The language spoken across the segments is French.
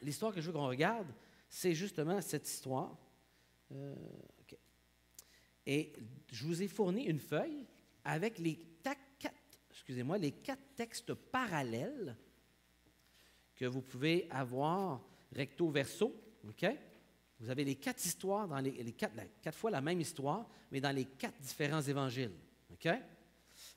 l'histoire que je veux qu'on regarde, c'est justement cette histoire. OK. Et je vous ai fourni une feuille avec les quatre textes parallèles que vous pouvez avoir recto verso. OK? Vous avez les 4 histoires, dans les 4 fois la même histoire, mais dans les 4 différents évangiles. OK?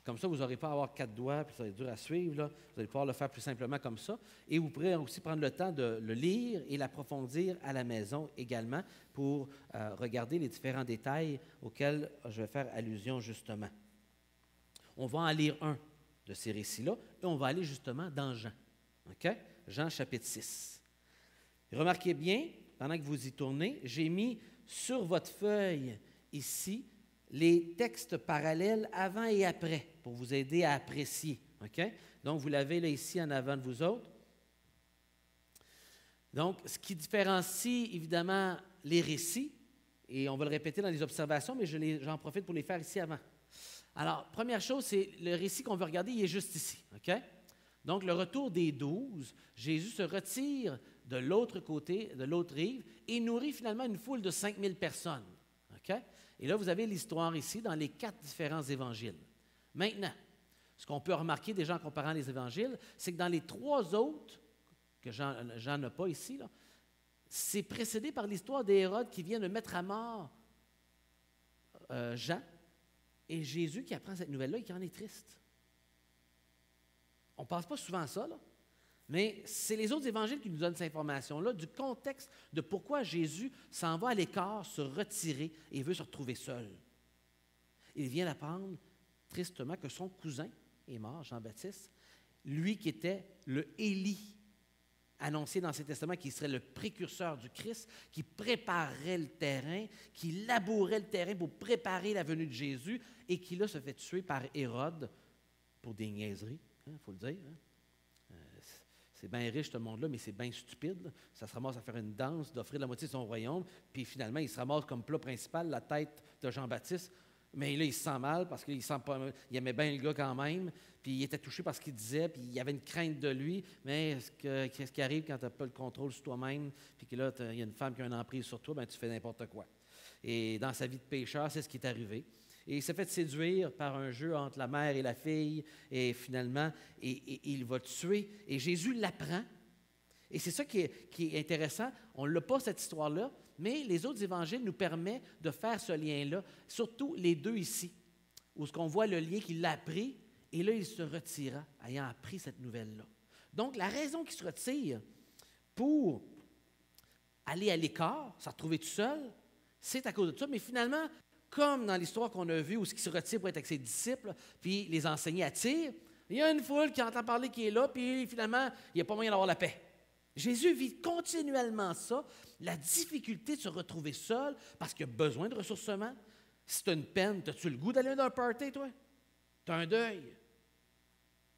Comme ça, vous n'aurez pas à avoir 4 doigts, puis ça va être dur à suivre. Là. Vous allez pouvoir le faire plus simplement comme ça. Et vous pourrez aussi prendre le temps de le lire et l'approfondir à la maison également pour regarder les différents détails auxquels je vais faire allusion justement. On va en lire un de ces récits-là et on va aller justement dans Jean. OK? Jean chapitre 6. Remarquez bien, pendant que vous y tournez, j'ai mis sur votre feuille ici les textes parallèles avant et après pour vous aider à apprécier. OK? Donc, vous l'avez là ici en avant de vous autres. Donc, ce qui différencie évidemment les récits, et on va le répéter dans les observations, mais j'en profite pour les faire ici avant. Alors, première chose, c'est le récit qu'on veut regarder, il est juste ici. OK? Donc, le retour des 12, Jésus se retire de l'autre côté, de l'autre rive, et nourrit finalement une foule de 5000 personnes. OK? Et là, vous avez l'histoire ici dans les 4 différents évangiles. Maintenant, ce qu'on peut remarquer déjà en comparant les évangiles, c'est que dans les 3 autres, que Jean n'a pas ici, là, c'est précédé par l'histoire d'Hérode qui vient de mettre à mort Jean, et Jésus qui apprend cette nouvelle-là et qui en est triste. On ne pense pas souvent à ça, là. Mais c'est les autres évangiles qui nous donnent cette information-là, du contexte de pourquoi Jésus s'en va à l'écart, se retirer et veut se retrouver seul. Il vient d'apprendre tristement que son cousin est mort, Jean-Baptiste, lui qui était le Élie, annoncé dans ces testaments, qui serait le précurseur du Christ, qui préparerait le terrain, qui labourait le terrain pour préparer la venue de Jésus, et qui là se fait tuer par Hérode pour des niaiseries, il faut le dire. Hein? C'est bien riche, ce monde-là, mais c'est bien stupide. Là. Ça se ramasse à faire une danse, d'offrir la moitié de son royaume, puis finalement, il se ramasse comme plat principal la tête de Jean-Baptiste. Mais là, il se sent mal parce qu'il aimait bien le gars quand même, puis il était touché par ce qu'il disait, puis il y avait une crainte de lui. Mais qu'est-ce qui arrive quand tu n'as pas le contrôle sur toi-même, puis que là, il y a une femme qui a une emprise sur toi, bien, tu fais n'importe quoi. Et dans sa vie de pécheur, c'est ce qui est arrivé. Et il s'est fait séduire par un jeu entre la mère et la fille, et finalement, il va tuer. Et Jésus l'apprend. Et c'est ça qui est intéressant. On n'a pas cette histoire-là, mais les autres évangiles nous permettent de faire ce lien-là, surtout les 2 ici, où ce qu'on voit le lien qu'il l'a appris, et là, il se retira, ayant appris cette nouvelle-là. Donc, la raison qu'il se retire pour aller à l'écart, se retrouver tout seul, c'est à cause de ça. Mais finalement, comme dans l'histoire qu'on a vue, où ce qui se retire pour être avec ses disciples, puis les enseigner à tir, il y a une foule qui entend parler qui est là, puis finalement, il n'y a pas moyen d'avoir la paix. Jésus vit continuellement ça, la difficulté de se retrouver seul parce qu'il a besoin de ressourcement. Si tu as une peine, as-tu le goût d'aller dans un party, toi? Tu as un deuil?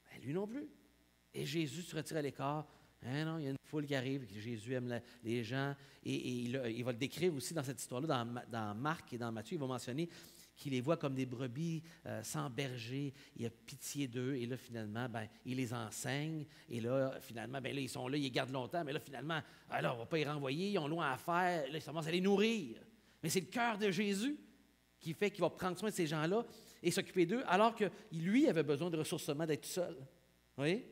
Ben, lui non plus. Et Jésus se retire à l'écart. Hein, non, il y a une foule qui arrive, Jésus aime les gens, et il va le décrire aussi dans cette histoire-là, dans Marc et dans Matthieu, il va mentionner qu'il les voit comme des brebis sans berger, il a pitié d'eux, et là, finalement, ben, il les enseigne, et là, finalement, ben, là, ils sont là, ils les gardent longtemps, mais là, finalement, alors, on ne va pas les renvoyer, ils ont loin à faire, là, ils commencent à les nourrir. Mais c'est le cœur de Jésus qui fait qu'il va prendre soin de ces gens-là et s'occuper d'eux, alors que lui avait besoin de ressourcement d'être seul. Vous voyez?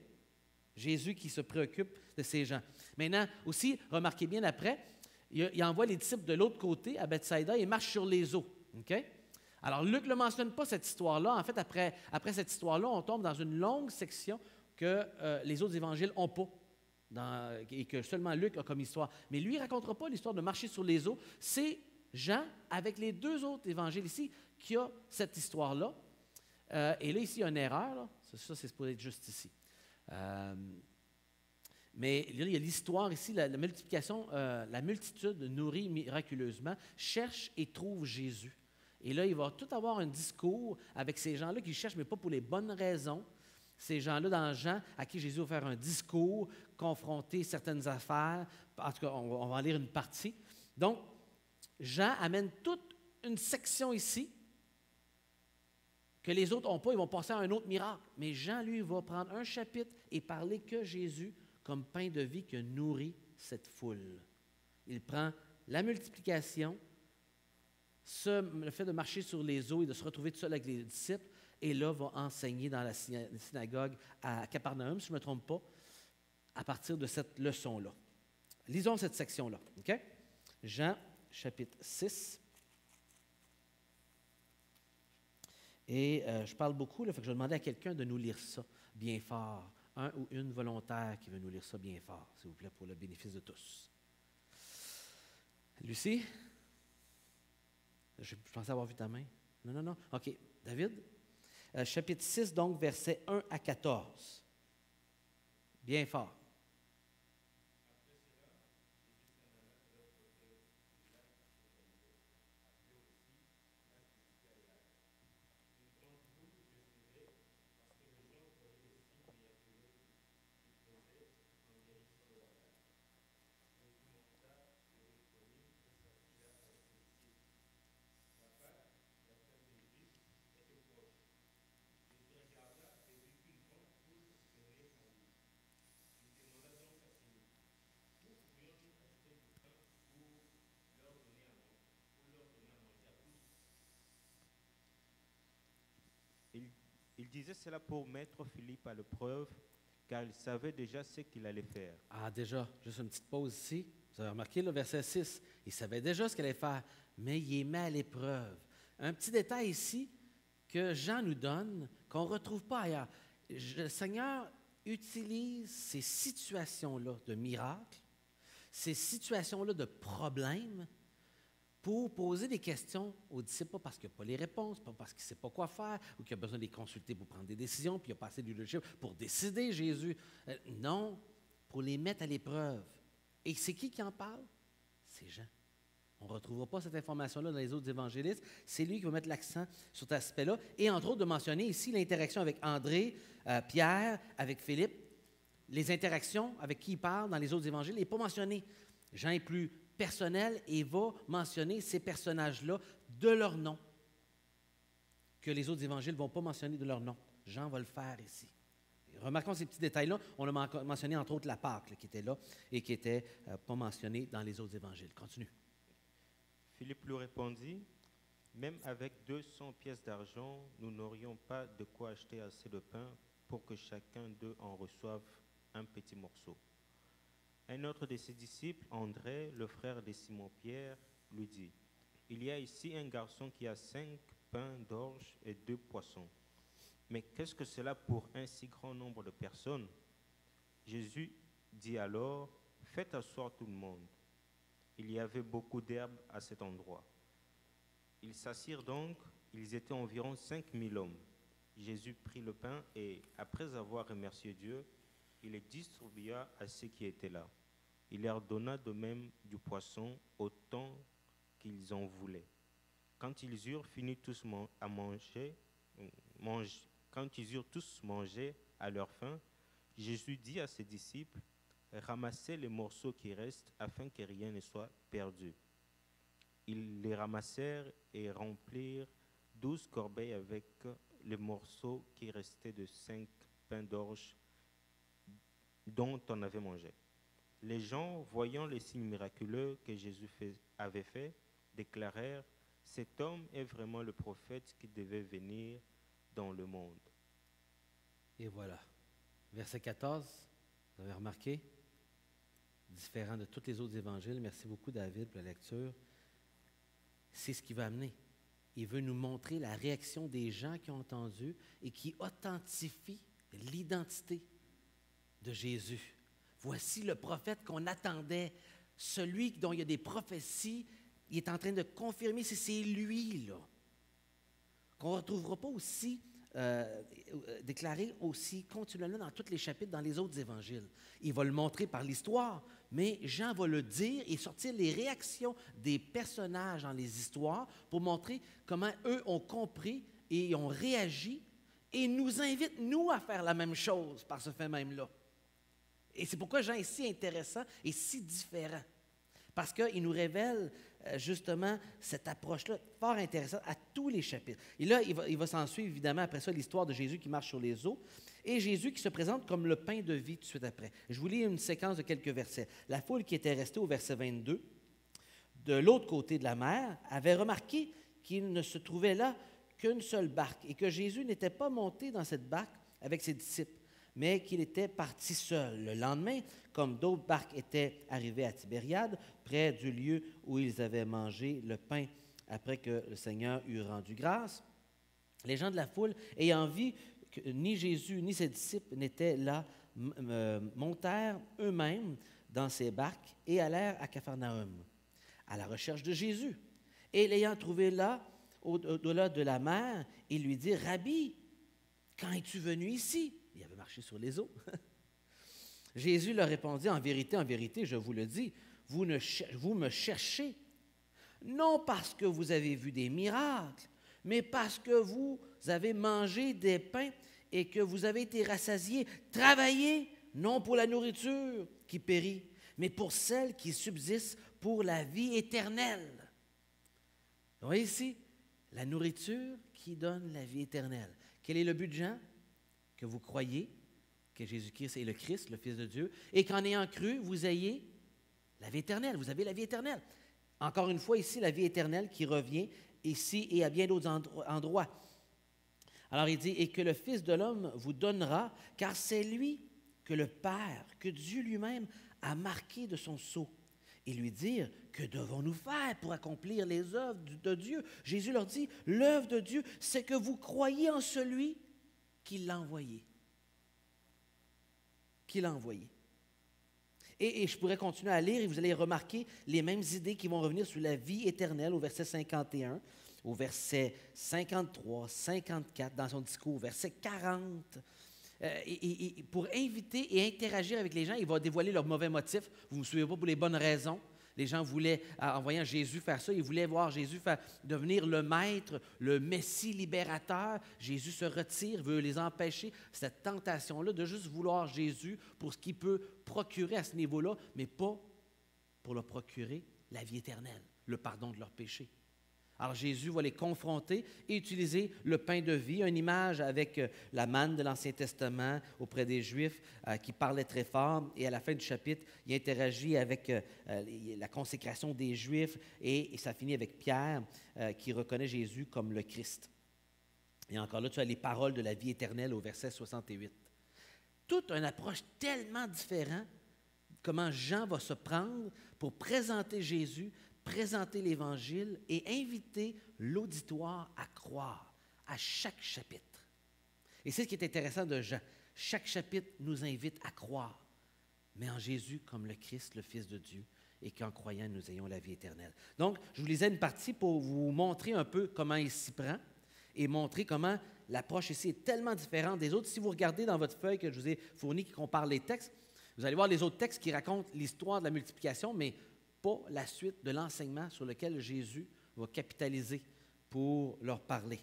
Jésus qui se préoccupe de ces gens. Maintenant, aussi, remarquez bien après, il envoie les disciples de l'autre côté, à Bethsaïda, et marche sur les eaux. OK? Alors, Luc ne mentionne pas cette histoire-là. En fait, après cette histoire-là, on tombe dans une longue section que les autres évangiles n'ont pas, et que seulement Luc a comme histoire. Mais lui, il ne racontera pas l'histoire de marcher sur les eaux. C'est Jean, avec les 2 autres évangiles ici, qui a cette histoire-là. Et là, ici, il y a une erreur. Là. Ça, c'est supposé être juste ici. Mais il y a l'histoire ici, la multiplication, la multitude nourrie miraculeusement cherche et trouve Jésus. Et là, il va tout avoir un discours avec ces gens-là qui cherchent, mais pas pour les bonnes raisons. Ces gens-là dans Jean, à qui Jésus va faire un discours, confronter certaines affaires. En tout cas, on va en lire une partie. Donc, Jean amène toute une section ici que les autres n'ont pas, ils vont passer à un autre miracle. Mais Jean, lui, va prendre un chapitre et parler que Jésus comme pain de vie qui a nourri cette foule. Il prend la multiplication, le fait de marcher sur les eaux et de se retrouver tout seul avec les disciples, et là va enseigner dans la synagogue à Capernaum, si je ne me trompe pas, à partir de cette leçon-là. Lisons cette section-là. OK? Jean, chapitre 6. Et je parle beaucoup, là, fait que je vais demander à quelqu'un de nous lire ça bien fort. Un ou une volontaire qui veut nous lire ça bien fort, s'il vous plaît, pour le bénéfice de tous. Lucie? Je pensais avoir vu ta main. Non. OK. David? Chapitre 6, donc, versets 1 à 14. Bien fort. Il disait cela pour mettre Philippe à l'épreuve, car il savait déjà ce qu'il allait faire. Ah, déjà, juste une petite pause ici. Vous avez remarqué le verset 6. Il savait déjà ce qu'il allait faire, mais il est mis à l'épreuve. Un petit détail ici que Jean nous donne, qu'on ne retrouve pas ailleurs. Le Seigneur utilise ces situations-là de miracles, ces situations-là de problèmes, pour poser des questions aux disciples, pas parce qu'il n'y a pas les réponses, pas parce qu'il ne sait pas quoi faire, ou qu'il a besoin de les consulter pour prendre des décisions, puis il a pas assez de leadership pour décider, Jésus. Non, pour les mettre à l'épreuve. Et c'est qui en parle? C'est Jean. On ne retrouvera pas cette information-là dans les autres évangélistes. C'est lui qui va mettre l'accent sur cet aspect-là. Et entre autres, de mentionner ici l'interaction avec André, Pierre, avec Philippe. Les interactions avec qui il parle dans les autres évangiles n'est pas mentionné. Jean est plus personnel et va mentionner ces personnages-là de leur nom, que les autres évangiles ne vont pas mentionner de leur nom. Jean va le faire ici. Remarquons ces petits détails-là. On a mentionné entre autres la Pâque là, qui était là et qui n'était pas mentionnée dans les autres évangiles. Continue. Philippe lui répondit, « Même avec 200 pièces d'argent, nous n'aurions pas de quoi acheter assez de pain pour que chacun d'eux en reçoive un petit morceau. » Un autre de ses disciples, André, le frère de Simon-Pierre, lui dit, « Il y a ici un garçon qui a 5 pains d'orge et 2 poissons. Mais qu'est-ce que cela pour un si grand nombre de personnes ?» Jésus dit alors, « Faites asseoir tout le monde. » Il y avait beaucoup d'herbe à cet endroit. Ils s'assirent donc, ils étaient environ 5000 hommes. Jésus prit le pain et, après avoir remercié Dieu, il les distribua à ceux qui étaient là. Il leur donna de même du poisson autant qu'ils en voulaient. Quand ils eurent fini tous quand ils eurent tous mangé à leur faim, Jésus dit à ses disciples, « Ramassez les morceaux qui restent afin que rien ne soit perdu. » Ils les ramassèrent et remplirent 12 corbeilles avec les morceaux qui restaient de 5 pains d'orge dont on avait mangé. Les gens, voyant les signes miraculeux que Jésus avait faits, déclarèrent « Cet homme est vraiment le prophète qui devait venir dans le monde. » Et voilà. Verset 14, vous avez remarqué? Différent de tous les autres évangiles. Merci beaucoup, David, pour la lecture. C'est ce qui va amener. Il veut nous montrer la réaction des gens qui ont entendu et qui authentifient l'identité de Jésus. Voici le prophète qu'on attendait, celui dont il y a des prophéties, il est en train de confirmer si c'est lui, là, qu'on ne retrouvera pas aussi déclaré aussi continuellement dans tous les chapitres dans les autres évangiles. Il va le montrer par l'histoire, mais Jean va le dire et sortir les réactions des personnages dans les histoires pour montrer comment eux ont compris et ont réagi et nous invite, nous, à faire la même chose par ce fait même-là. Et c'est pourquoi Jean est si intéressant et si différent. Parce qu'il nous révèle justement cette approche-là fort intéressante à tous les chapitres. Et là, il va s'en suivre évidemment après ça l'histoire de Jésus qui marche sur les eaux et Jésus qui se présente comme le pain de vie tout de suite après. Je vous lis une séquence de quelques versets. La foule qui était restée au verset 22, de l'autre côté de la mer, avait remarqué qu'il ne se trouvait là qu'une seule barque et que Jésus n'était pas monté dans cette barque avec ses disciples, mais qu'il était parti seul. Le lendemain, comme d'autres barques étaient arrivées à Tibériade, près du lieu où ils avaient mangé le pain après que le Seigneur eut rendu grâce, les gens de la foule, ayant vu que ni Jésus ni ses disciples n'étaient là, montèrent eux-mêmes dans ces barques et allèrent à Capharnaüm, à la recherche de Jésus. Et l'ayant trouvé là, au-delà de la mer, ils lui dirent, « Rabbi, quand es-tu venu ici? » Il avait marché sur les eaux. Jésus leur répondit, en vérité, je vous le dis, vous me cherchez, non parce que vous avez vu des miracles, mais parce que vous avez mangé des pains et que vous avez été rassasiés. Travaillez, non pour la nourriture qui périt, mais pour celle qui subsiste pour la vie éternelle. Vous voyez ici, la nourriture qui donne la vie éternelle. Quel est le but de Jean? Que vous croyez que Jésus-Christ est le Christ, le Fils de Dieu, et qu'en ayant cru, vous ayez la vie éternelle. Vous avez la vie éternelle. Encore une fois, ici, la vie éternelle qui revient ici et à bien d'autres endroits. Alors il dit, et que le Fils de l'homme vous donnera, car c'est lui que le Père, que Dieu lui-même a marqué de son sceau. Et lui dire, que devons-nous faire pour accomplir les œuvres de Dieu? Jésus leur dit, l'œuvre de Dieu, c'est que vous croyez en celui qui l'a envoyé. Qui l'a envoyé. Et je pourrais continuer à lire et vous allez remarquer les mêmes idées qui vont revenir sur la vie éternelle au verset 51, au verset 53, 54, dans son discours, au verset 40. Et pour inviter et interagir avec les gens, il va dévoiler leurs mauvais motifs. Vous ne me suivez pas pour les bonnes raisons. Les gens voulaient, en voyant Jésus faire ça, ils voulaient voir Jésus devenir le maître, le Messie libérateur. Jésus se retire, veut les empêcher. Cette tentation-là de juste vouloir Jésus pour ce qu'il peut procurer à ce niveau-là, mais pas pour leur procurer la vie éternelle, le pardon de leurs péchés. Alors Jésus va les confronter et utiliser le pain de vie, une image avec la manne de l'Ancien Testament auprès des Juifs qui parlait très fort. Et à la fin du chapitre, il interagit avec la consécration des Juifs et ça finit avec Pierre qui reconnaît Jésus comme le Christ. Et encore là, tu as les paroles de la vie éternelle au verset 68. Toute une approche tellement différente, comment Jean va se prendre pour présenter Jésus, présenter l'Évangile et inviter l'auditoire à croire à chaque chapitre. Et c'est ce qui est intéressant de Jean. Chaque chapitre nous invite à croire, mais en Jésus comme le Christ, le Fils de Dieu, et qu'en croyant, nous ayons la vie éternelle. Donc, je vous lisais une partie pour vous montrer un peu comment il s'y prend et montrer comment l'approche ici est tellement différente des autres. Si vous regardez dans votre feuille que je vous ai fournie qui compare les textes, vous allez voir les autres textes qui racontent l'histoire de la multiplication, mais pas la suite de l'enseignement sur lequel Jésus va capitaliser pour leur parler.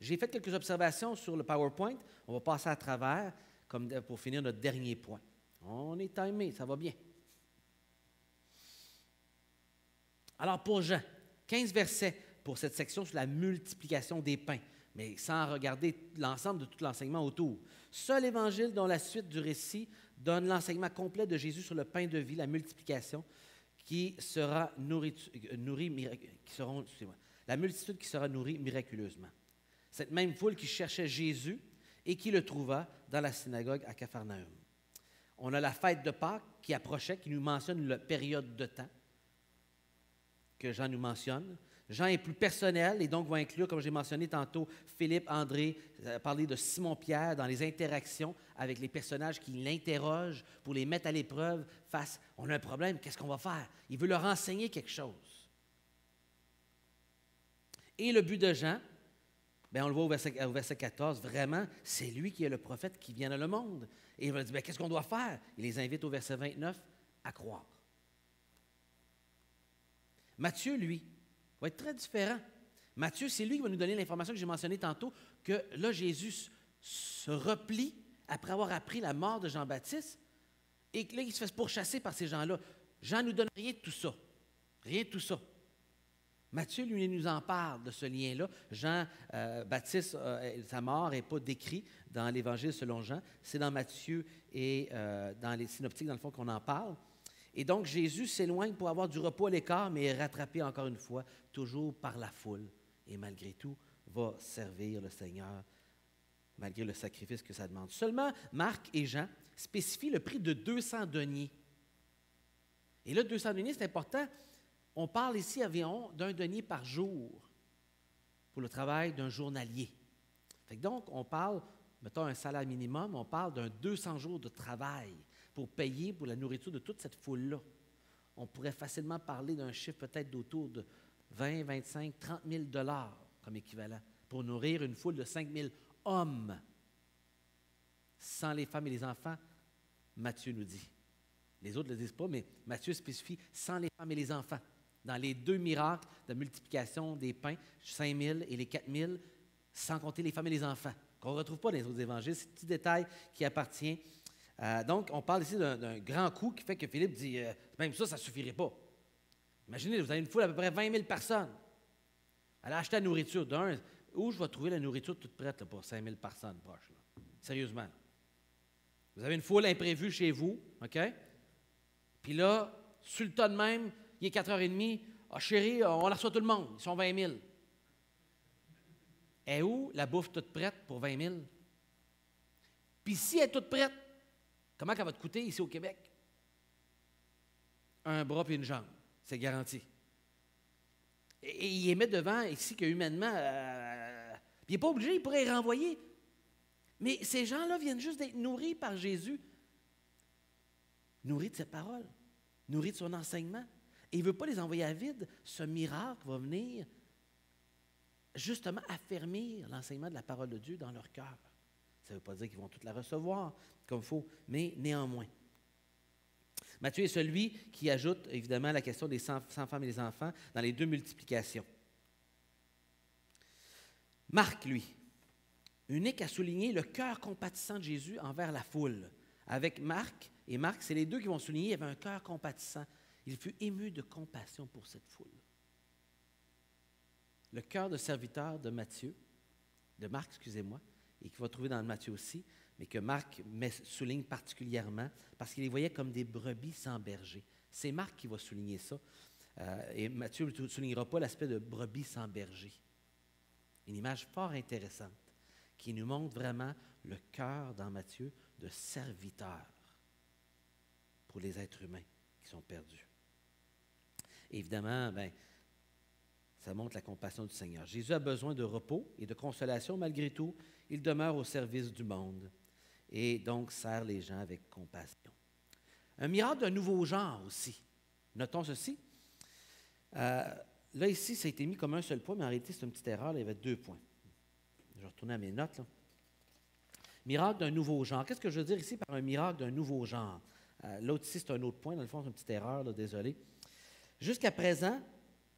J'ai fait quelques observations sur le PowerPoint. On va passer à travers pour finir notre dernier point. On est timé, ça va bien. Alors pour Jean, 15 versets pour cette section sur la multiplication des pains, mais sans regarder l'ensemble de tout l'enseignement autour. Seul évangile dont la suite du récit donne l'enseignement complet de Jésus sur le pain de vie, la multiplication, la multitude qui sera nourrie miraculeusement. Cette même foule qui cherchait Jésus et qui le trouva dans la synagogue à Capharnaüm. On a la fête de Pâques qui approchait, qui nous mentionne la période de temps que Jean nous mentionne. Jean est plus personnel et donc va inclure, comme j'ai mentionné tantôt, Philippe, André, parler de Simon-Pierre dans les interactions avec les personnages qui l'interrogent pour les mettre à l'épreuve face « on a un problème, qu'est-ce qu'on va faire? » Il veut leur enseigner quelque chose. Et le but de Jean, bien, on le voit au verset 14, vraiment, c'est lui qui est le prophète qui vient dans le monde. Et il va dire, qu'est-ce qu'on doit faire? Il les invite au verset 29 à croire. Matthieu, lui, va être très différent. Matthieu, c'est lui qui va nous donner l'information que j'ai mentionnée tantôt, que là, Jésus se replie après avoir appris la mort de Jean-Baptiste, et que là, il se fait pourchasser par ces gens-là. Jean ne nous donne rien de tout ça. Rien de tout ça. Matthieu, lui, nous en parle de ce lien-là. Jean Baptiste, sa mort n'est pas décrite dans l'Évangile selon Jean. C'est dans Matthieu et dans les synoptiques, dans le fond, qu'on en parle. Et donc, Jésus s'éloigne pour avoir du repos à l'écart, mais est rattrapé encore une fois, toujours par la foule. Et malgré tout, va servir le Seigneur, malgré le sacrifice que ça demande. Seulement, Marc et Jean spécifient le prix de 200 deniers. Et là, 200 deniers, c'est important. On parle ici environ d'un denier par jour pour le travail d'un journalier. Fait que donc, on parle, mettons un salaire minimum, on parle d'un 200 jours de travail pour payer pour la nourriture de toute cette foule-là. On pourrait facilement parler d'un chiffre peut-être d'autour de 20, 25, 30 000 $ comme équivalent pour nourrir une foule de 5 000 hommes. Sans les femmes et les enfants, Matthieu nous dit. Les autres ne le disent pas, mais Matthieu spécifie sans les femmes et les enfants. Dans les 2 miracles de multiplication des pains, 5 000 et les 4 000, sans compter les femmes et les enfants, qu'on ne retrouve pas dans les autres évangiles. C'est un petit détail qui appartient. Donc, on parle ici d'un grand coup qui fait que Philippe dit, même ça ne suffirait pas. Imaginez, vous avez une foule à peu près 20 000 personnes. Allez acheter la nourriture. D'un, où je vais trouver la nourriture toute prête là, pour 5 000 personnes proches? Là? Sérieusement. Vous avez une foule imprévue chez vous, OK? Puis là, sur le tas de même, il est 4h30. Ah, chérie, on la reçoit tout le monde. Ils sont 20 000. Et où la bouffe toute prête pour 20 000? Puis si elle est toute prête, comment elle va te coûter ici au Québec? Un bras puis une jambe. C'est garanti. Et il les met devant ici que humainement, il n'est pas obligé, il pourrait les renvoyer. Mais ces gens-là viennent juste d'être nourris par Jésus. Nourris de ses paroles, nourris de son enseignement. Et il ne veut pas les envoyer à vide. Ce miracle va venir justement affermir l'enseignement de la parole de Dieu dans leur cœur. Ça ne veut pas dire qu'ils vont toutes la recevoir comme il faut, mais néanmoins. Matthieu est celui qui ajoute évidemment la question des 100 femmes et les enfants dans les 2 multiplications. Marc, lui, unique à souligner le cœur compatissant de Jésus envers la foule. Avec Marc, et Marc, c'est les deux qui vont souligner, il y avait un cœur compatissant. Il fut ému de compassion pour cette foule. Le cœur de serviteur de Marc, excusez-moi, et qu'il va trouver dans Matthieu aussi, mais que Marc souligne particulièrement parce qu'il les voyait comme des brebis sans berger. C'est Marc qui va souligner ça. Et Matthieu ne soulignera pas l'aspect de brebis sans berger. Une image fort intéressante qui nous montre vraiment le cœur dans Matthieu de serviteur pour les êtres humains qui sont perdus. Et évidemment, ça montre la compassion du Seigneur. Jésus a besoin de repos et de consolation. Malgré tout, il demeure au service du monde et donc sert les gens avec compassion. Un miracle d'un nouveau genre aussi. Notons ceci. Là, ici, ça a été mis comme un seul point, mais en réalité, c'est une petite erreur. Là, il y avait 2 points. Je vais retourner à mes notes. Là. Miracle d'un nouveau genre. Qu'est-ce que je veux dire ici par un miracle d'un nouveau genre? L'autre ici, c'est un autre point. Dans le fond, c'est une petite erreur, là, désolé. Jusqu'à présent,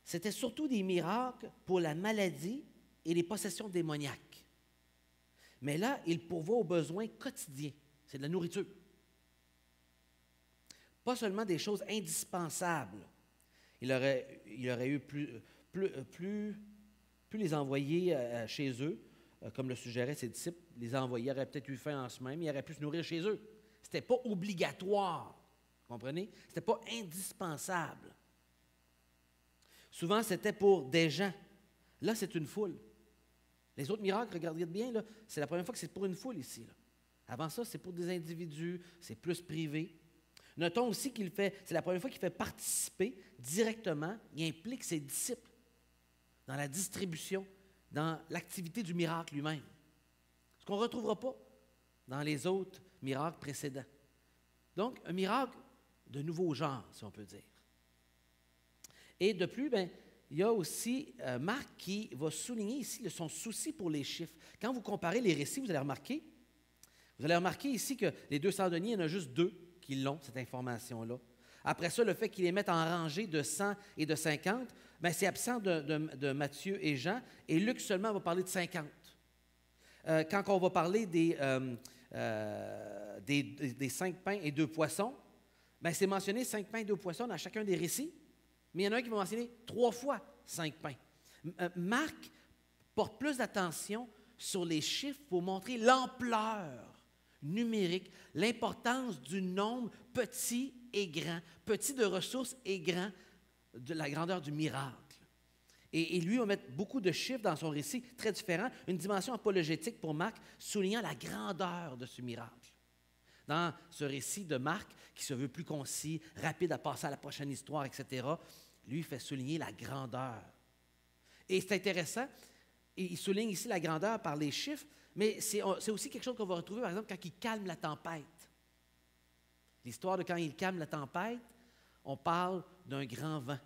c'était surtout des miracles pour la maladie et les possessions démoniaques. Mais là, il pourvoit aux besoins quotidiens. C'est de la nourriture. Pas seulement des choses indispensables. Il aurait eu plus les envoyer chez eux, comme le suggéraient ses disciples, les envoyer. Ils auraient peut-être eu faim en semaine, mais ils auraient pu se nourrir chez eux. Ce n'était pas obligatoire. Vous comprenez? Ce n'était pas indispensable. Souvent, c'était pour des gens. Là, c'est une foule. Les autres miracles, regardez bien, là, c'est la première fois que c'est pour une foule ici. Là. Avant ça, c'est pour des individus, c'est plus privé. Notons aussi c'est la première fois qu'il fait participer directement, il implique ses disciples dans la distribution, dans l'activité du miracle lui-même. Ce qu'on ne retrouvera pas dans les autres miracles précédents. Donc, un miracle de nouveau genre, si on peut dire. Et de plus, il y a aussi Marc qui va souligner ici son souci pour les chiffres. Quand vous comparez les récits, vous allez remarquer ici que les 200 deniers, il y en a juste 2 qui l'ont, cette information-là. Après ça, le fait qu'ils les mettent en rangée de 100 et de 50, c'est absent de Matthieu et Jean, et Luc seulement va parler de 50. Quand on va parler des 5 pains et 2 poissons, c'est mentionné 5 pains et 2 poissons dans chacun des récits, mais il y en a un qui va mentionner 3 fois 5 pains. Marc porte plus d'attention sur les chiffres pour montrer l'ampleur numérique, l'importance du nombre petit et grand, petit de ressources et grand de la grandeur du miracle. Et lui va mettre beaucoup de chiffres dans son récit, très différents, une dimension apologétique pour Marc, soulignant la grandeur de ce miracle. Dans ce récit de Marc, qui se veut plus concis, rapide à passer à la prochaine histoire, etc., lui fait souligner la grandeur. Et c'est intéressant, il souligne ici la grandeur par les chiffres, mais c'est aussi quelque chose qu'on va retrouver, par exemple, quand il calme la tempête. L'histoire de quand il calme la tempête, on parle d'un grand vent.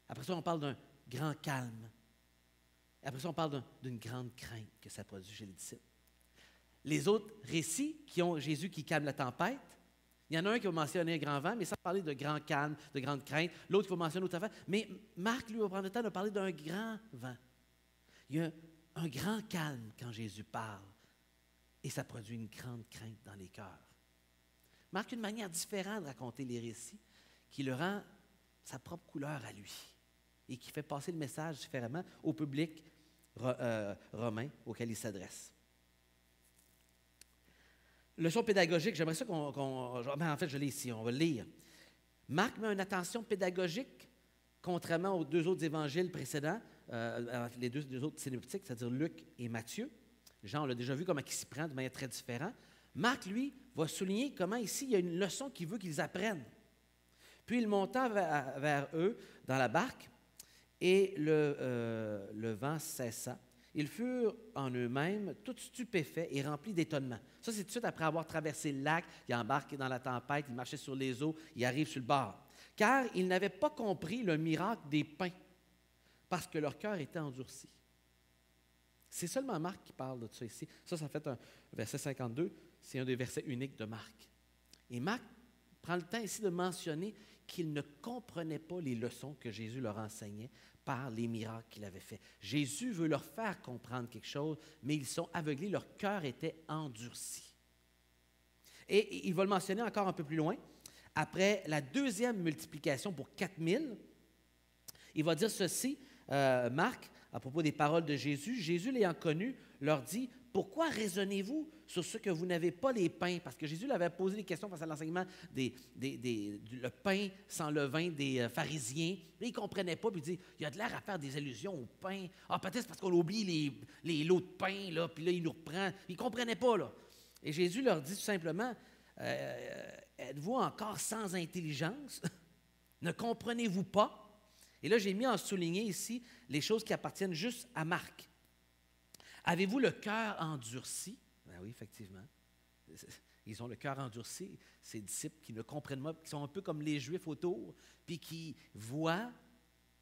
Après ça, on parle d'un grand calme. Après ça, on parle d'une grande crainte que ça produit chez les disciples. Les autres récits qui ont Jésus qui calme la tempête, il y en a un qui va mentionner un grand vent, mais sans parler de grand calme, de grande crainte. L'autre qui va mentionner autre affaire. Mais Marc, lui, va prendre le temps de parler d'un grand vent. Il y a un grand calme quand Jésus parle. Et ça produit une grande crainte dans les cœurs. Marc a une manière différente de raconter les récits qui le rend sa propre couleur à lui et qui fait passer le message différemment au public romain auquel il s'adresse. Leçon pédagogique, j'aimerais ça en fait, je l'ai ici, on va le lire. Marc met une attention pédagogique, contrairement aux 2 autres évangiles précédents, les deux autres synoptiques, c'est-à-dire Luc et Matthieu. Jean, on l'a déjà vu comment il s'y prend de manière très différente. Marc, lui, va souligner comment ici, il y a une leçon qu'il veut qu'ils apprennent. Puis il monta vers eux dans la barque, et le vent cessa. Ils furent en eux-mêmes tout stupéfaits et remplis d'étonnement. Ça, c'est tout de suite après avoir traversé le lac, il embarque dans la tempête, il marchait sur les eaux, il arrive sur le bord. Car ils n'avaient pas compris le miracle des pains, parce que leur cœur était endurci. C'est seulement Marc qui parle de ça ici. Ça fait un verset 52, c'est un des versets uniques de Marc. Et Marc prend le temps ici de mentionner qu'ils ne comprenaient pas les leçons que Jésus leur enseignait par les miracles qu'il avait faits. Jésus veut leur faire comprendre quelque chose, mais ils sont aveuglés, leur cœur était endurci. Et il va le mentionner encore un peu plus loin. Après la 2e multiplication pour 4000, il va dire ceci, Marc, à propos des paroles de Jésus. Jésus, l'ayant connu, leur dit, « Pourquoi raisonnez-vous sur ce que vous n'avez pas les pains? » Parce que Jésus lui avait posé des questions face à l'enseignement le pain sans levain des pharisiens. Là, ils ne comprenaient pas, puis il dit, il y a de l'air à faire des allusions au pain. Ah, peut-être c'est parce qu'on oublie les lots de pain, là, puis là, il nous reprend. Ils ne comprenaient pas, là. Et Jésus leur dit tout simplement, êtes-vous encore sans intelligence? Ne comprenez-vous pas? Et là, j'ai mis en souligné ici les choses qui appartiennent juste à Marc. Avez-vous le cœur endurci? Ben oui, effectivement. Ils ont le cœur endurci, ces disciples qui ne comprennent pas, qui sont un peu comme les Juifs autour, puis qui voient,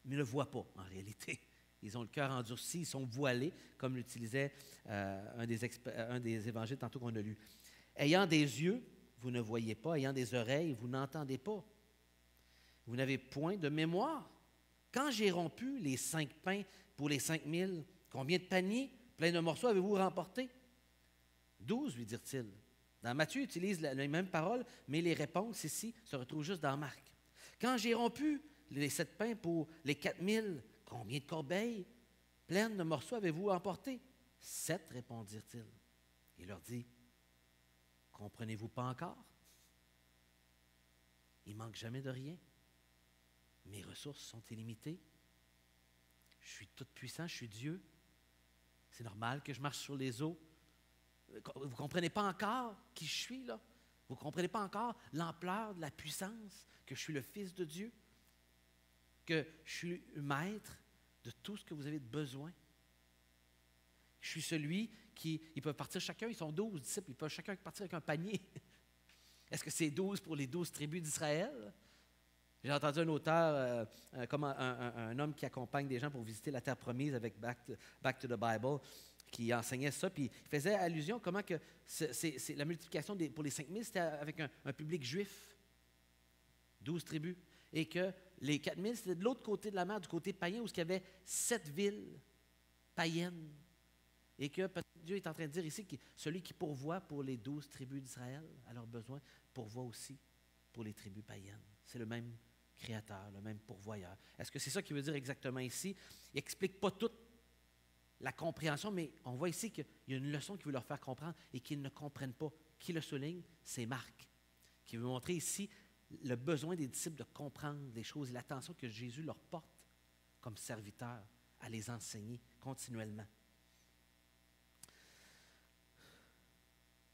mais ne voient pas en réalité. Ils ont le cœur endurci, ils sont voilés, comme l'utilisait un des évangiles tantôt qu'on a lu. Ayant des yeux, vous ne voyez pas. Ayant des oreilles, vous n'entendez pas. Vous n'avez point de mémoire. Quand j'ai rompu les 5 pains pour les 5000, combien de paniers pleins de morceaux avez-vous remporté? 12, lui dirent-ils. Dans Matthieu, il utilise la même parole, mais les réponses ici se retrouvent juste dans Marc. Quand j'ai rompu les 7 pains pour les 4000, combien de corbeilles pleines de morceaux avez-vous emporté? 7, répondirent-ils. Il leur dit, comprenez-vous pas encore? Il ne manque jamais de rien. Mes ressources sont illimitées. Je suis tout-puissant, je suis Dieu. C'est normal que je marche sur les eaux. Vous ne comprenez pas encore qui je suis, là? Vous ne comprenez pas encore l'ampleur de la puissance, que je suis le Fils de Dieu, que je suis maître de tout ce que vous avez besoin. Je suis celui qui, ils peuvent partir chacun, ils sont 12 disciples, ils peuvent chacun partir avec un panier. Est-ce que c'est 12 pour les 12 tribus d'Israël? J'ai entendu un auteur, comme un homme qui accompagne des gens pour visiter la terre promise avec Back to the Bible, qui enseignait ça, puis il faisait allusion comment que la multiplication pour les 5000, c'était avec un public juif, 12 tribus, et que les 4000, c'était de l'autre côté de la mer, du côté païen, où il y avait 7 villes païennes, et que Dieu est en train de dire ici que celui qui pourvoit pour les 12 tribus d'Israël à leurs besoins, pourvoit aussi pour les tribus païennes. C'est le même créateur, le même pourvoyeur. Est-ce que c'est ça qu'il veut dire exactement ici? Il n'explique pas toute la compréhension, mais on voit ici qu'il y a une leçon qu'il veut leur faire comprendre et qu'ils ne comprennent pas. Qui le souligne? C'est Marc, qui veut montrer ici le besoin des disciples de comprendre des choses et l'attention que Jésus leur porte comme serviteur à les enseigner continuellement.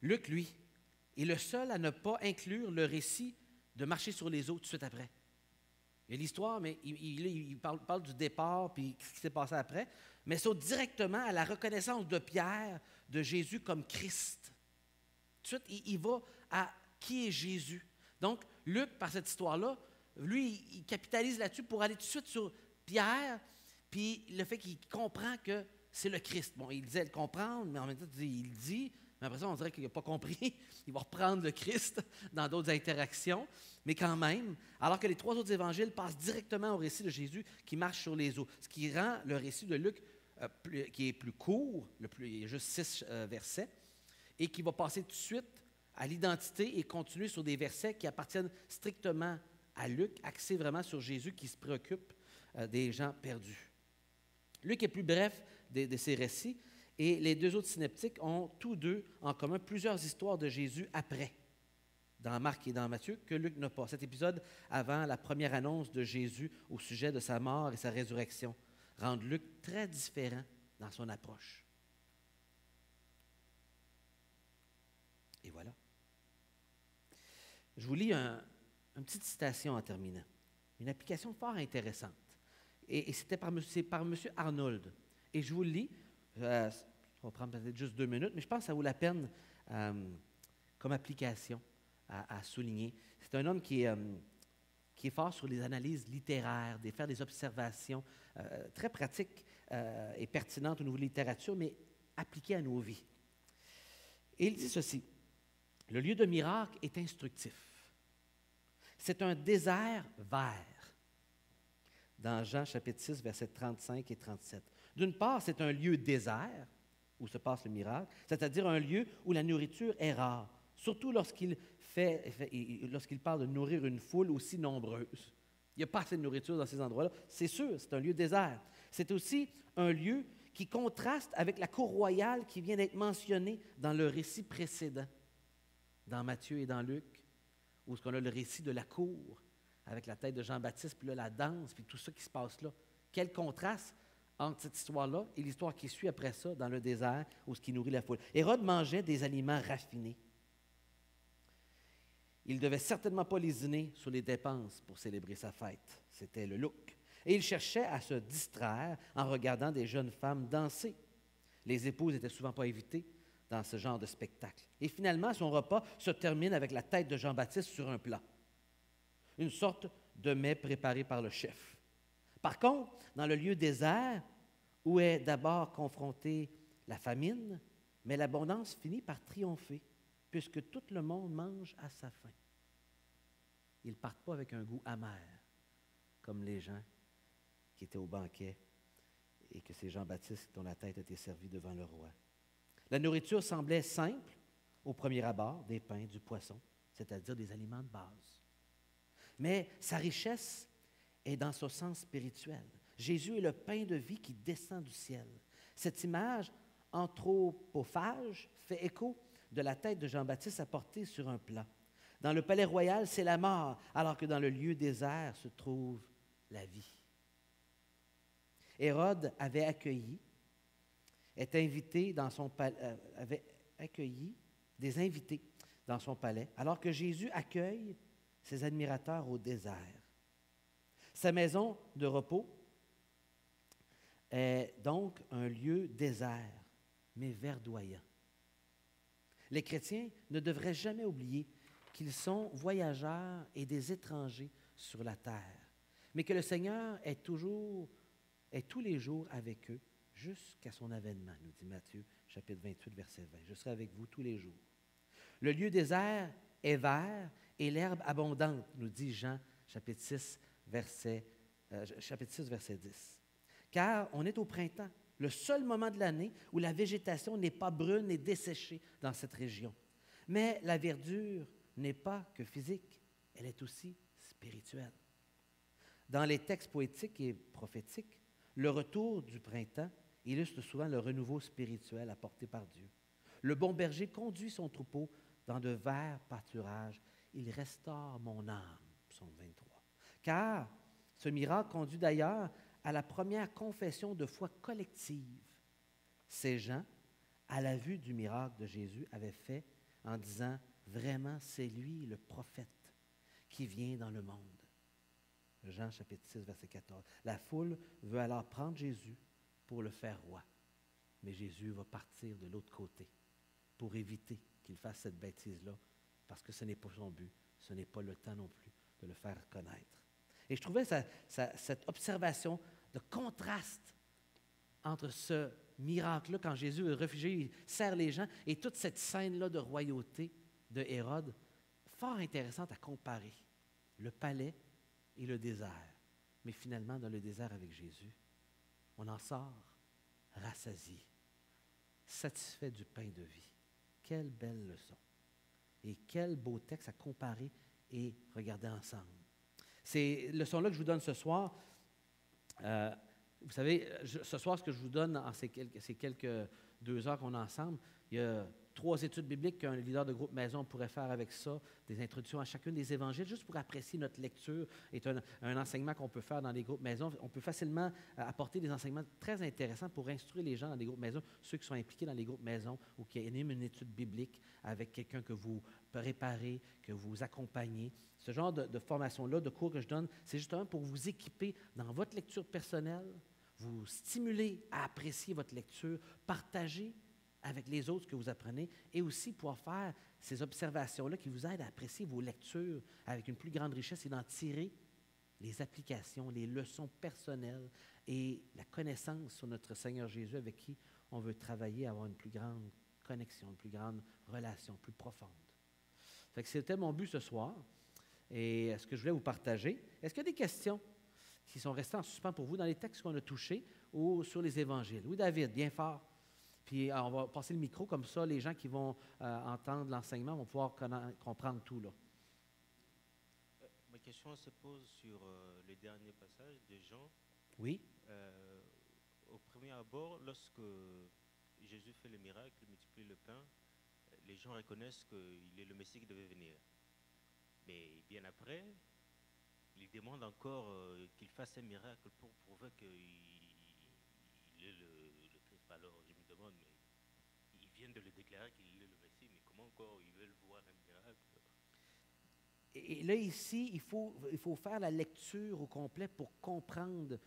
Luc, lui, est le seul à ne pas inclure le récit de marcher sur les eaux tout de suite après. Il y a l'histoire, mais il parle du départ puis ce qui s'est passé après, mais saute directement à la reconnaissance de Pierre de Jésus comme Christ. Tout de suite, il va à qui est Jésus. Donc, Luc, par cette histoire-là, lui, il capitalise là-dessus pour aller tout de suite sur Pierre, puis le fait qu'il comprend que c'est le Christ. Bon, il disait le comprendre, mais en même temps, il le dit, mais après ça, on dirait qu'il n'a pas compris. Il va reprendre le Christ dans d'autres interactions, mais quand même, alors que les trois autres évangiles passent directement au récit de Jésus qui marche sur les eaux, ce qui rend le récit de Luc, qui est plus court, il y a juste 6 versets, et qui va passer tout de suite à l'identité et continuer sur des versets qui appartiennent strictement à Luc, axés vraiment sur Jésus qui se préoccupe des gens perdus. Luc est plus bref de ces récits, et les deux autres synoptiques ont tous deux en commun plusieurs histoires de Jésus après, dans Marc et dans Matthieu, que Luc n'a pas. Cet épisode avant la première annonce de Jésus au sujet de sa mort et sa résurrection rend Luc très différent dans son approche. Et voilà. Je vous lis une petite citation en terminant. Une application fort intéressante. Et c'était par M. Arnold. Et je vous le lis. Ça va prendre peut-être juste 2 minutes, mais je pense que ça vaut la peine comme application à souligner. C'est un homme qui est fort sur les analyses littéraires, de faire des observations très pratiques et pertinentes au niveau de la littérature, mais appliquées à nos vies. Et il dit ceci: le lieu de miracle est instructif. C'est un désert vert. Dans Jean chapitre 6, versets 35 et 37. D'une part, c'est un lieu désert où se passe le miracle, c'est-à-dire un lieu où la nourriture est rare, surtout lorsqu'il parle de nourrir une foule aussi nombreuse. Il n'y a pas assez de nourriture dans ces endroits-là. C'est sûr, c'est un lieu désert. C'est aussi un lieu qui contraste avec la cour royale qui vient d'être mentionnée dans le récit précédent, dans Matthieu et dans Luc, où on a le récit de la cour, avec la tête de Jean-Baptiste, puis là, la danse, puis tout ça qui se passe là. Quel contraste entre cette histoire-là et l'histoire qui suit après ça, dans le désert, où ce qui nourrit la foule. Hérode mangeait des aliments raffinés. Il ne devait certainement pas lésiner sur les dépenses pour célébrer sa fête. C'était le look. Et il cherchait à se distraire en regardant des jeunes femmes danser. Les épouses n'étaient souvent pas invitées dans ce genre de spectacle. Et finalement, son repas se termine avec la tête de Jean-Baptiste sur un plat. Une sorte de mets préparé par le chef. Par contre, dans le lieu désert, où est d'abord confrontée la famine, mais l'abondance finit par triompher, puisque tout le monde mange à sa faim. Ils ne partent pas avec un goût amer, comme les gens qui étaient au banquet et que c'est Jean-Baptiste dont la tête a été servie devant le roi. La nourriture semblait simple au premier abord, des pains, du poisson, c'est-à-dire des aliments de base. Mais sa richesse est dans son sens spirituel. Jésus est le pain de vie qui descend du ciel. Cette image anthropophage fait écho de la tête de Jean-Baptiste apportée sur un plat. Dans le palais royal, c'est la mort, alors que dans le lieu désert se trouve la vie. Hérode avait accueilli des invités dans son palais, alors que Jésus accueille ses admirateurs au désert. Sa maison de repos est donc un lieu désert, mais verdoyant. Les chrétiens ne devraient jamais oublier qu'ils sont voyageurs et des étrangers sur la terre, mais que le Seigneur est tous les jours avec eux jusqu'à son avènement, nous dit Matthieu, chapitre 28, verset 20. Je serai avec vous tous les jours. Le lieu désert est vert et l'herbe abondante, nous dit Jean, chapitre 6, verset 10. Car on est au printemps, le seul moment de l'année où la végétation n'est pas brune et desséchée dans cette région. Mais la verdure n'est pas que physique, elle est aussi spirituelle. Dans les textes poétiques et prophétiques, le retour du printemps illustre souvent le renouveau spirituel apporté par Dieu. Le bon berger conduit son troupeau dans de verts pâturages. Il restaure mon âme, psaume 23. Car ce miracle conduit d'ailleurs à la première confession de foi collective. Ces gens, à la vue du miracle de Jésus, avaient fait en disant « Vraiment, c'est lui le prophète qui vient dans le monde. » Jean chapitre 6, verset 14. La foule veut alors prendre Jésus pour le faire roi. Mais Jésus va partir de l'autre côté pour éviter qu'il fasse cette bêtise-là, parce que ce n'est pas son but, ce n'est pas le temps non plus de le faire connaître. Et je trouvais cette observation de contraste entre ce miracle-là, quand Jésus est réfugié, il sert les gens, et toute cette scène-là de royauté de Hérode, fort intéressante à comparer. Le palais et le désert. Mais finalement, dans le désert avec Jésus, on en sort rassasié, satisfait du pain de vie. Quelle belle leçon. Et quel beau texte à comparer et regarder ensemble. Ces leçons-là que je vous donne ce soir, vous savez, ce soir, ce que je vous donne en ces quelques 2 heures qu'on a ensemble, il y a 3 études bibliques qu'un leader de groupe maison pourrait faire avec ça, des introductions à chacune des évangiles, juste pour apprécier notre lecture. C'est un enseignement qu'on peut faire dans les groupes maison. On peut facilement apporter des enseignements très intéressants pour instruire les gens dans les groupes maison, ceux qui sont impliqués dans les groupes maison ou qui animent une étude biblique avec quelqu'un que vous préparez, que vous accompagnez. Ce genre de formation-là, de cours que je donne, c'est justement pour vous équiper dans votre lecture personnelle, vous stimuler à apprécier votre lecture, partager avec les autres ce que vous apprenez et aussi pouvoir faire ces observations-là qui vous aident à apprécier vos lectures avec une plus grande richesse et d'en tirer les applications, les leçons personnelles et la connaissance sur notre Seigneur Jésus avec qui on veut travailler, avoir une plus grande connexion, une plus grande relation, plus profonde. Fait que c'était mon but ce soir et ce que je voulais vous partager. Est-ce qu'il y a des questions qui sont restées en suspens pour vous dans les textes qu'on a touchés ou sur les évangiles? Oui, David, bien fort. Puis on va passer le micro, comme ça, les gens qui vont entendre l'enseignement vont pouvoir comprendre tout. Là. Ma question se pose sur le dernier passage de Jean. Oui. Au premier abord, lorsque Jésus fait le miracle, il multiplie le pain, les gens reconnaissent qu'il est le Messie qui devait venir. Mais bien après, il demande encore qu'il fasse un miracle pour prouver qu'il est le Christ. Alors je me demande, mais ils viennent de le déclarer qu'il est le Messie, mais comment encore ils veulent voir un miracle? Et là, ici, il faut faire la lecture au complet pour comprendre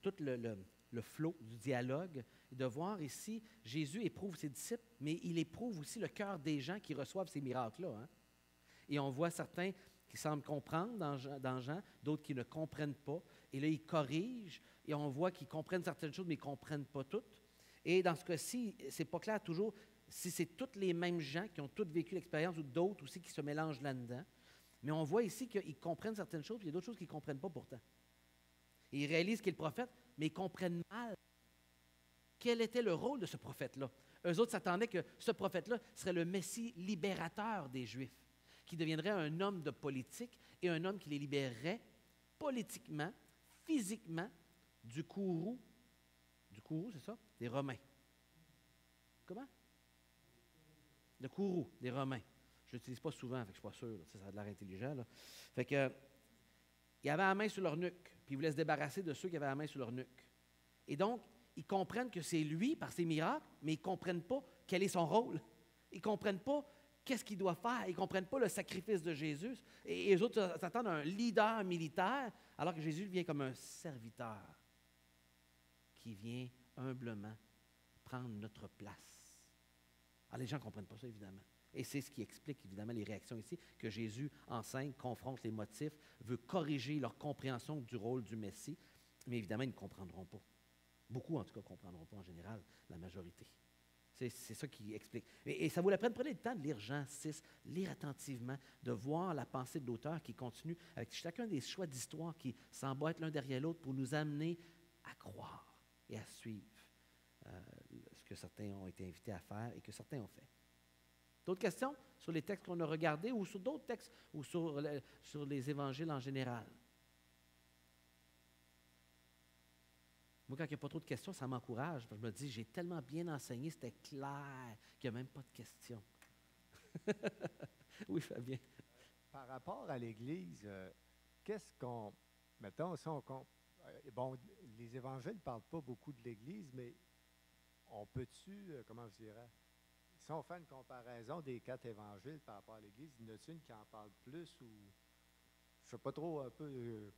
tout le flot du dialogue et de voir ici, Jésus éprouve ses disciples, mais il éprouve aussi le cœur des gens qui reçoivent ces miracles-là. Hein? Et on voit certains qui semblent comprendre dans Jean, d'autres qui ne comprennent pas. Et là, il corrige, et on voit qu'ils comprennent certaines choses, mais ils ne comprennent pas toutes. Et dans ce cas-ci, ce n'est pas clair toujours si c'est tous les mêmes gens qui ont tous vécu l'expérience ou d'autres aussi qui se mélangent là-dedans. Mais on voit ici qu'ils comprennent certaines choses, puis il y a d'autres choses qu'ils ne comprennent pas pourtant. Et ils réalisent qu'il est le prophète, mais ils comprennent mal quel était le rôle de ce prophète-là. Eux autres s'attendaient que ce prophète-là serait le Messie libérateur des Juifs, qui deviendrait un homme de politique et un homme qui les libérerait politiquement, physiquement, du courroux, c'est ça? Des Romains. Comment? Le courroux des Romains. Je ne l'utilise pas souvent, fait que je ne suis pas sûr. Là, ça a l'air intelligent. Là. Fait que, ils avaient la main sur leur nuque, puis ils voulaient se débarrasser de ceux qui avaient la main sur leur nuque. Et donc, ils comprennent que c'est lui par ses miracles, mais ils ne comprennent pas quel est son rôle. Ils ne comprennent pas qu'est-ce qu'il doit faire. Ils ne comprennent pas le sacrifice de Jésus. Et les autres s'attendent à un leader militaire, alors que Jésus vient comme un serviteur qui vient humblement prendre notre place. Alors, les gens ne comprennent pas ça, évidemment. Et c'est ce qui explique, évidemment, les réactions ici, que Jésus enseigne, confronte les motifs, veut corriger leur compréhension du rôle du Messie, mais évidemment, ils ne comprendront pas. Beaucoup, en tout cas, ne comprendront pas en général, la majorité. C'est ça qui explique. Et ça vaut la peine, prenez le temps de lire Jean 6, lire attentivement, de voir la pensée de l'auteur qui continue avec chacun des choix d'histoire qui s'emboîtent l'un derrière l'autre pour nous amener à croire et à suivre ce que certains ont été invités à faire et que certains ont fait. D'autres questions sur les textes qu'on a regardés ou sur d'autres textes ou sur les évangiles en général? Moi, quand il n'y a pas trop de questions, ça m'encourage. Je me dis, j'ai tellement bien enseigné, c'était clair, qu'il n'y a même pas de questions. Oui, Fabien. Par rapport à l'Église, qu'est-ce qu'on... Mettons, si bon, les évangiles ne parlent pas beaucoup de l'Église, mais on peut-tu, comment je dirais, si on fait une comparaison des 4 évangiles par rapport à l'Église, il y en a une qui en parle plus ou je ne sais pas trop un peu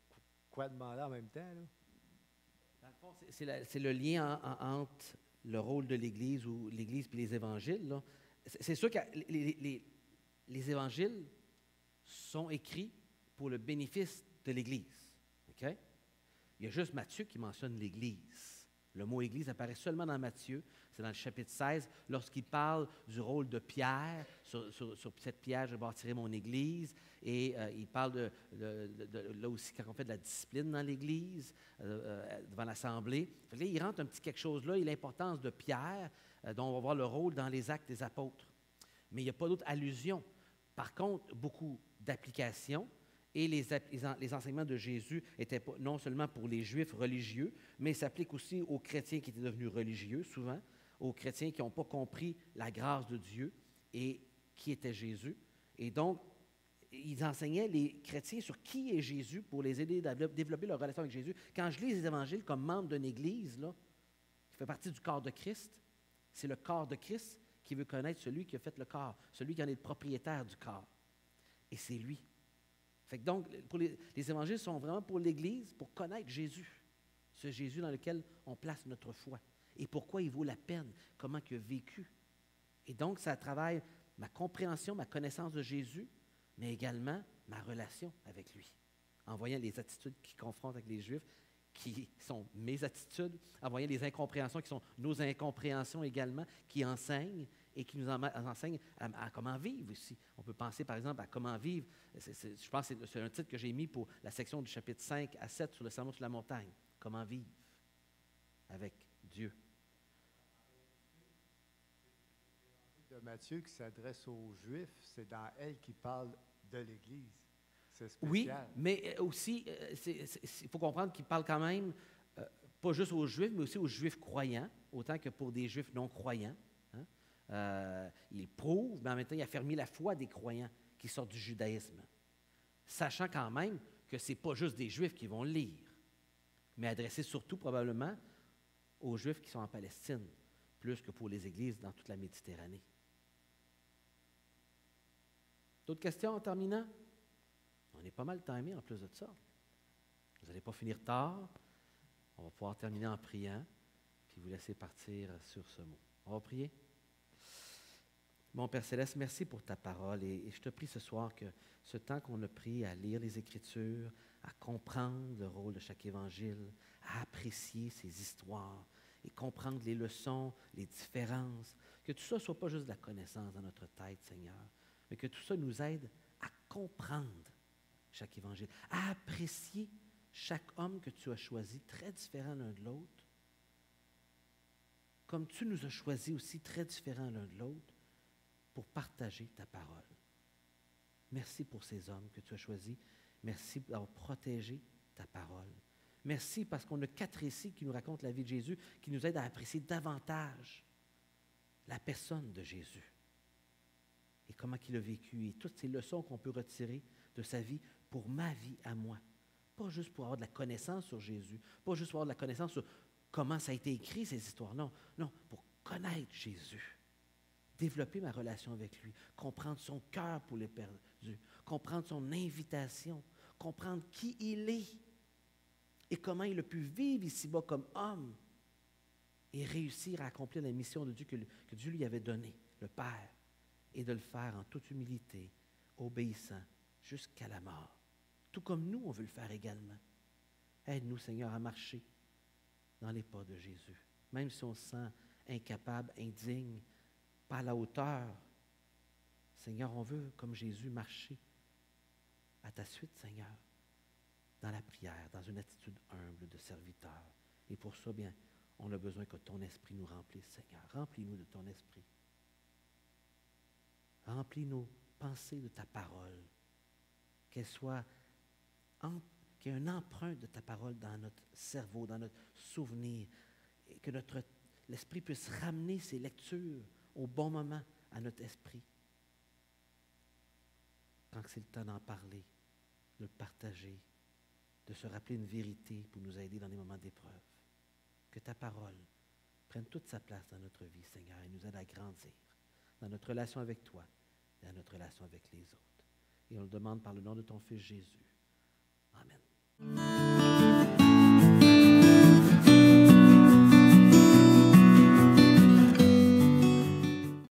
quoi demander en même temps, là? Dans le fond, c'est le lien entre le rôle de l'Église ou l'Église et les évangiles, là. C'est sûr que les évangiles sont écrits pour le bénéfice de l'Église. OK? Il y a juste Matthieu qui mentionne l'Église. Le mot Église apparaît seulement dans Matthieu. C'est dans le chapitre 16, lorsqu'il parle du rôle de Pierre. Sur cette pierre, je bâtirai mon Église. Et il parle là aussi, quand on fait de la discipline dans l'Église, devant l'Assemblée. Là, il rentre un petit quelque chose là, et l'importance de Pierre, dont on va voir le rôle dans les Actes des Apôtres. Mais il n'y a pas d'autre allusion. Par contre, beaucoup d'applications. Et les enseignements de Jésus étaient non seulement pour les Juifs religieux, mais s'appliquent aussi aux chrétiens qui étaient devenus religieux, souvent, aux chrétiens qui n'ont pas compris la grâce de Dieu et qui était Jésus. Et donc, ils enseignaient les chrétiens sur qui est Jésus pour les aider à développer leur relation avec Jésus. Quand je lis les évangiles comme membre d'une église, là, qui fait partie du corps de Christ, c'est le corps de Christ qui veut connaître celui qui a fait le corps, celui qui en est le propriétaire du corps. Et c'est lui. Fait que donc, les évangiles sont vraiment pour l'Église, pour connaître Jésus, ce Jésus dans lequel on place notre foi. Et pourquoi il vaut la peine, comment il a vécu. Et donc, ça travaille ma compréhension, ma connaissance de Jésus, mais également ma relation avec lui. En voyant les attitudes qui confrontent avec les Juifs, qui sont mes attitudes, en voyant les incompréhensions qui sont nos incompréhensions également, qui enseignent et qui nous enseignent à comment vivre aussi. On peut penser, par exemple, à comment vivre. Je pense que c'est un titre que j'ai mis pour la section du chapitre 5 à 7 sur le sermon sur la montagne. Comment vivre avec Dieu. De Matthieu qui s'adresse aux Juifs, c'est dans elle qui parle de l'Église. C'est spécial. Oui, mais aussi, il faut comprendre qu'il parle quand même, pas juste aux Juifs, mais aussi aux Juifs croyants, autant que pour des Juifs non croyants. Hein? Il prouve, mais en même temps, il a affermi la foi des croyants qui sortent du judaïsme, sachant quand même que ce n'est pas juste des Juifs qui vont le lire, mais adressé surtout probablement aux Juifs qui sont en Palestine, plus que pour les églises dans toute la Méditerranée. D'autres questions en terminant? On est pas mal timé en plus de ça. Vous n'allez pas finir tard. On va pouvoir terminer en priant, puis vous laisser partir sur ce mot. On va prier? Mon Père Céleste, merci pour ta parole et je te prie ce soir que ce temps qu'on a pris à lire les Écritures, à comprendre le rôle de chaque évangile, à apprécier ces histoires et comprendre les leçons, les différences, que tout ça ne soit pas juste de la connaissance dans notre tête, Seigneur, mais que tout ça nous aide à comprendre chaque évangile, à apprécier chaque homme que tu as choisi, très différent l'un de l'autre, comme tu nous as choisis aussi très différents l'un de l'autre, pour partager ta parole. Merci pour ces hommes que tu as choisis. Merci d'avoir protégé ta parole. Merci parce qu'on a 4 récits qui nous racontent la vie de Jésus, qui nous aident à apprécier davantage la personne de Jésus et comment il a vécu et toutes ces leçons qu'on peut retirer de sa vie pour ma vie à moi. Pas juste pour avoir de la connaissance sur Jésus, pas juste pour avoir de la connaissance sur comment ça a été écrit, ces histoires. Non, pour connaître Jésus, développer ma relation avec lui, comprendre son cœur pour les perdus, comprendre son invitation, comprendre qui il est et comment il a pu vivre ici-bas comme homme et réussir à accomplir la mission de Dieu que Dieu lui avait donnée, le Père, et de le faire en toute humilité, obéissant jusqu'à la mort. Tout comme nous, on veut le faire également. Aide-nous, Seigneur, à marcher dans les pas de Jésus, même si on se sent incapable, indigne, pas à la hauteur. Seigneur, on veut, comme Jésus, marcher à ta suite, Seigneur, dans la prière, dans une attitude humble de serviteur. Et pour ça, bien, on a besoin que ton esprit nous remplisse, Seigneur. Remplis-nous de ton esprit. Remplis nos pensées de ta parole. Qu'elles qu'il y ait une empreinte de ta parole dans notre cerveau, dans notre souvenir, et que l'Esprit puisse ramener ces lectures au bon moment à notre esprit. Quand c'est le temps d'en parler, de le partager, de se rappeler une vérité pour nous aider dans les moments d'épreuve. Que ta parole prenne toute sa place dans notre vie, Seigneur, et nous aide à grandir dans notre relation avec toi et dans notre relation avec les autres. Et on le demande par le nom de ton Fils Jésus. Amen.